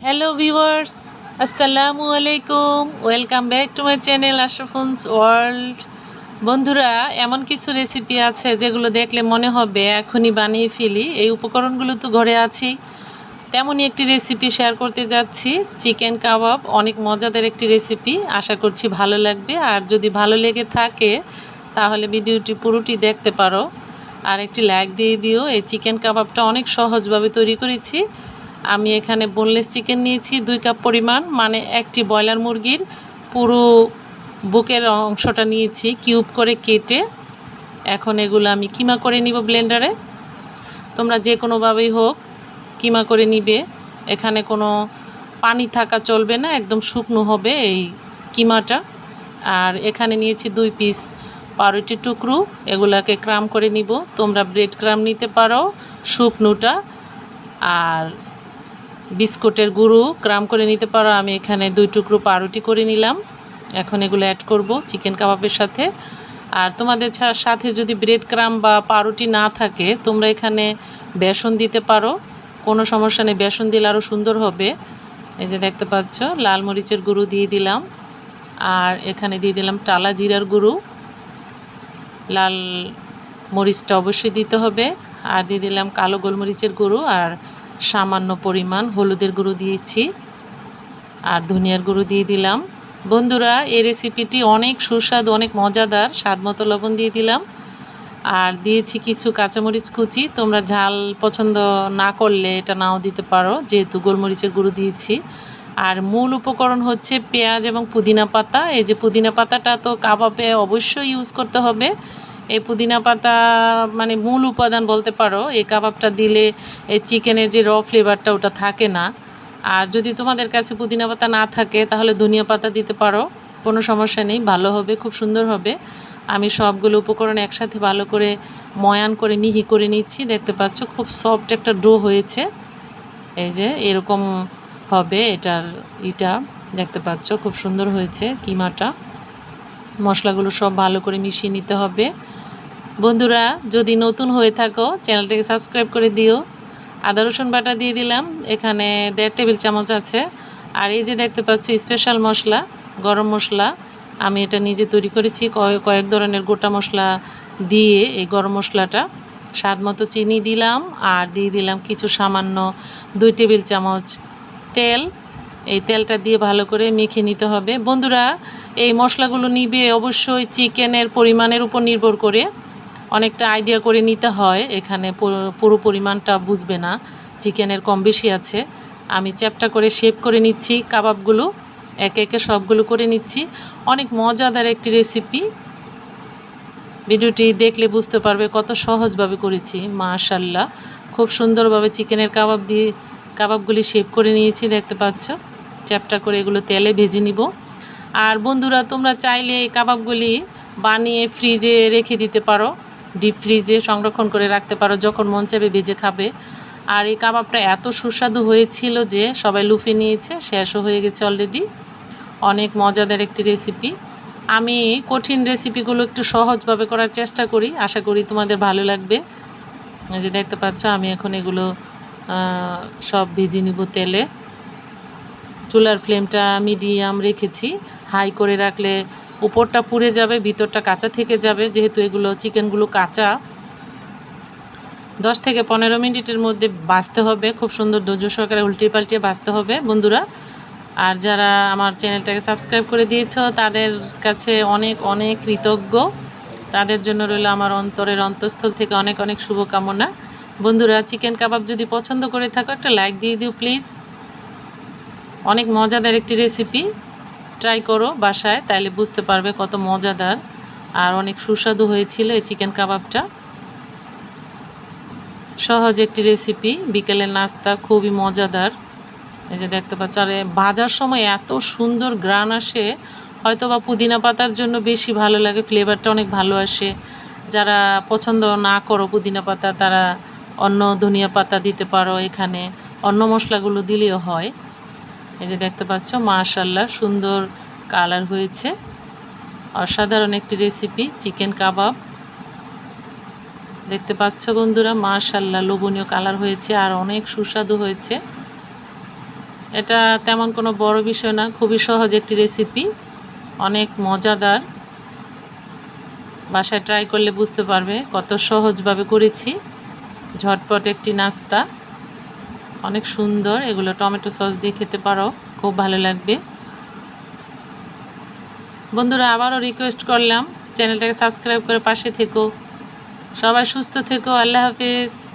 Hello viewers, আসসালামু আলাইকুম। Welcome back to my channel Ashrafun's world. বন্ধুরা, এমন কিছু রেসিপি আছে যেগুলো দেখলে মনে হবে এখনই বানিয়ে ফেলি, এই উপকরণগুলো তো ঘরে আছেই। তেমনই একটি রেসিপি শেয়ার করতে যাচ্ছি, চিকেন কাবাব। অনেক মজাদার একটি রেসিপি, আশা করছি ভালো লাগবে। আর যদি ভালো লেগে থাকে তাহলে ভিডিওটি পুরোটি দেখতে পারো, আর একটি লাইক দিয়ে দিও। এই চিকেন কাবাবটা অনেক সহজভাবে তৈরি করেছি। আমি এখানে বোনলেস চিকেন নিয়েছি 2 কাপ পরিমাণ, মানে একটি ব্রয়লার মুরগির পুরো বুকের অংশটা নিয়েছি কিউব করে কেটে। এখন এগুলো আমি কিমা করে নিব ব্লেন্ডারে। তোমরা যে কোনোভাবেই হোক কিমা করে নিবে, এখানে কোনো পানি থাকা চলবে না, একদম শুকনো হবে এই কিমাটা। আর এখানে নিয়েছি 2 পিস পাউরুটির টুকরো, এগুলাকে ক্রাম করে নিব। তোমরা ব্রেড ক্রাম নিতে পারো শুকনোটা, আর বিস্কুটের গুঁড়ো ক্রাম করে নিতে পারো। আমি এখানে 2 টুকরো পাউরুটি করে নিলাম। এখন এগুলো অ্যাড করব চিকেন কাবাবের সাথে। আর তোমাদের সাথে যদি ব্রেড ক্রাম বা পাউরুটি না থাকে, তোমরা এখানে বেসন দিতে পারো, কোনো সমস্যা নেই। বেসন দিলে আরও সুন্দর হবে। এই যে দেখতে পাচ্ছ, লাল মরিচের গুঁড়ো দিয়ে দিলাম, আর এখানে দিয়ে দিলাম টালা জিরার গুঁড়ো। লাল মরিচটা অবশ্যই দিতে হবে। আর দিয়ে দিলাম কালো গোলমরিচের গুঁড়ো, আর সামান্য পরিমাণ হলুদের গুঁড়ো দিয়েছি, আর ধনিয়ার গুঁড়ো দিয়ে দিলাম। বন্ধুরা, এই রেসিপিটি অনেক সুস্বাদু, অনেক মজাদার। স্বাদ মতো লবণ দিয়ে দিলাম, আর দিয়েছি কিছু কাঁচামরিচ কুচি। তোমরা ঝাল পছন্দ না করলে এটা নাও দিতে পারো, যেহেতু গোলমরিচের গুঁড়ো দিয়েছি। আর মূল উপকরণ হচ্ছে পেঁয়াজ এবং পুদিনা পাতা। এই যে পুদিনা পাতাটা তো কাবাবে অবশ্যই ইউজ করতে হবে। এই পুদিনা পাতা মানে মূল উপাদান বলতে পারো। এই কাবাবটা দিলে এই চিকেনের যে ফ্লেভারটা ওটা থাকে না। আর যদি তোমাদের কাছে পুদিনা পাতা না থাকে তাহলে ধনিয়া পাতা দিতে পারো, কোনো সমস্যা নেই, ভালো হবে, খুব সুন্দর হবে। আমি সবগুলো উপকরণ একসাথে ভালো করে ময়ান করে মিহি করে নিচ্ছি। দেখতে পাচ্ছ খুব সফট একটা ডো হয়েছে। এই যে এরকম হবে এটা দেখতে পাচ্ছ, খুব সুন্দর হয়েছে কিমাটা। মশলাগুলো সব ভালো করে মিশিয়ে নিতে হবে। বন্ধুরা, যদি নতুন হয়ে থাকো চ্যানেলটাকে সাবস্ক্রাইব করে দিও। আদা রসুন বাটা দিয়ে দিলাম, এখানে 1.5 টেবিল চামচ আছে। আর এই যে দেখতে পাচ্ছ স্পেশাল মশলা, গরম মশলা। আমি এটা নিজে তৈরি করেছি, কয়েক ধরনের গোটা মশলা দিয়ে এই গরম মশলাটা। স্বাদ মতো চিনি দিলাম, আর দিয়ে দিলাম কিছু সামান্য 2 টেবিল চামচ তেল। এই তেলটা দিয়ে ভালো করে মেখে নিতে হবে। বন্ধুরা, এই মশলাগুলো নিবে অবশ্যই চিকেনের পরিমাণের উপর নির্ভর করে, অনেকটা আইডিয়া করে নিতে হয়। এখানে পুরো পরিমাণটা বুঝবে না, চিকেনের কম বেশি আছে। আমি চ্যাপটা করে শেপ করে নিচ্ছি কাবাবগুলো, একে একে সবগুলো করে নিচ্ছি। অনেক মজাদার একটি রেসিপি, ভিডিওটি দেখলে বুঝতে পারবে কত সহজভাবে করেছি। মাশাআল্লাহ, খুব সুন্দরভাবে চিকেনের কাবাবগুলি শেপ করে নিয়েছি। দেখতে পাচ্ছ, চ্যাপটা করে এগুলো তেলে ভেজে নিব। আর বন্ধুরা, তোমরা চাইলে এই কাবাবগুলি বানিয়ে ফ্রিজে রেখে দিতে পারো, ডিপ ফ্রিজে সংরক্ষণ করে রাখতে পারো, যখন মন চাইবে ভেজে খাবে। আর এই কাবাবটা এত সুস্বাদু হয়েছিল যে সবাই লুফে নিয়েছে, শেষও হয়ে গেছে অলরেডি। অনেক মজাদার একটি রেসিপি। আমি কঠিন রেসিপিগুলো একটু সহজভাবে করার চেষ্টা করি, আশা করি তোমাদের ভালো লাগবে। এই যে দেখতে পাচ্ছ, আমি এখন এগুলো সব ভেজে নিব তেলে। চুলার ফ্লেমটা মিডিয়াম রেখেছি, হাই করে রাখলে উপরটা পুড়ে যাবে, ভিতরটা কাঁচা থেকে যাবে। যেহেতু এগুলো চিকেনগুলো কাঁচা, 10 থেকে 15 মিনিটের মধ্যে ভাজতে হবে। খুব সুন্দর ধৈর্য সহকারে উল্টে পাল্টে ভাজতে হবে বন্ধুরা। আর যারা আমার চ্যানেলটাকে সাবস্ক্রাইব করে দিয়েছ তাদের কাছে অনেক অনেক কৃতজ্ঞ। তাদের জন্য রইল আমার অন্তরের অন্তঃস্থল থেকে অনেক অনেক শুভকামনা। বন্ধুরা, চিকেন কাবাব যদি পছন্দ করে থাকো একটা লাইক দিয়ে দিও প্লিজ। অনেক মজাদার একটি রেসিপি, ট্রাই করো বাসায়, তাইলে বুঝতে পারবে কত মজাদার আর অনেক সুস্বাদু হয়েছিল এই চিকেন কাবাবটা। সহজ একটি রেসিপি, বিকেলের নাস্তা, খুবই মজাদার। এই যে দেখতে পাচ্ছ, আর ভাজার সময় এত সুন্দর গ্রান আসে, হয়তো বা পুদিনা পাতার জন্য বেশি ভালো লাগে, ফ্লেভারটা অনেক ভালো আসে। যারা পছন্দ না করো পুদিনা পাতা, তারা অন্য ধনিয়া পাতা দিতে পারো, এখানে অন্য মশলাগুলো দিলেও হয়। এই যে দেখতে পাচ্ছ, মাশাআল্লাহ সুন্দর কালার হয়েছে। অসাধারণ একটি রেসিপি চিকেন কাবাব। দেখতে পাচ্ছ বন্ধুরা, মাশাআল্লাহ লোভনীয় কালার হয়েছে আর অনেক সুস্বাদু হয়েছে। এটা তেমন কোনো বড় বিষয় না, খুবই সহজ একটি রেসিপি, অনেক মজাদার। বাসায় ট্রাই করলে বুঝতে পারবে কত সহজভাবে করেছি। ঝটপট একটি নাস্তা, অনেক সুন্দর। এগুলো টমেটো সস দিয়ে খেতে পারো, খুব ভালো লাগবে। বন্ধুরা, আবারও রিকোয়েস্ট করলাম চ্যানেলটাকে সাবস্ক্রাইব করে পাশে থেকো। সবাই সুস্থ থেকো। আল্লাহ হাফেজ।